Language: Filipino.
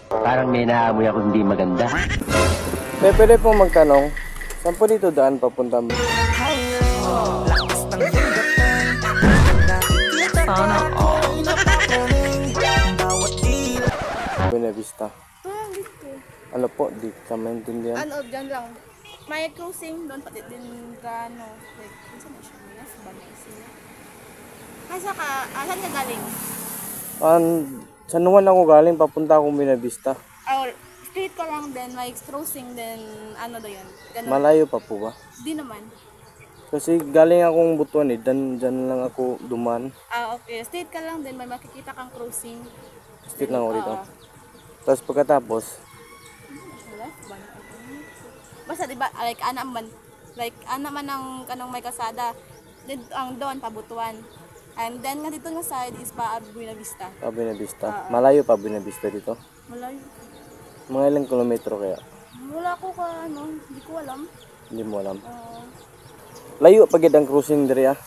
Parang may naamoy ako hindi maganda. Pwede pong magtanong, saan po dito daan papunta? Sana all. Buena Vista. Dito. Ano po, di ka maintindihan. Ano, dyan lang. May cruising doon pati din ka, ano, like, saan na siya? Minas, Banaysi. Kasa ka, saan ka galing? Sa Nuwan ako galing, papunta akong Buena Vista. Or, straight ka lang din, may cruising din, ano daw yun? Ganun. Malayo pa po ba? Di naman. Kasi galing akong Butuan dyan lang ako duman. Okay. Straight ka lang din, may makikita kang cruising. Straight lang ako dito. Tapos pagkatapos, Left ba? Basta diba, like, ana man ang kanong may kasada. Then, ang doon, pabutuan. And then, nga dito nga side is pa Buena Vista. Buena Vista. Malayo pa Buena Vista dito. Malayo. Mga ilang kilometro kaya? Wala ko ka, ano, hindi ko alam. Hindi mo alam. Layo pa gid ang cruising diri ah.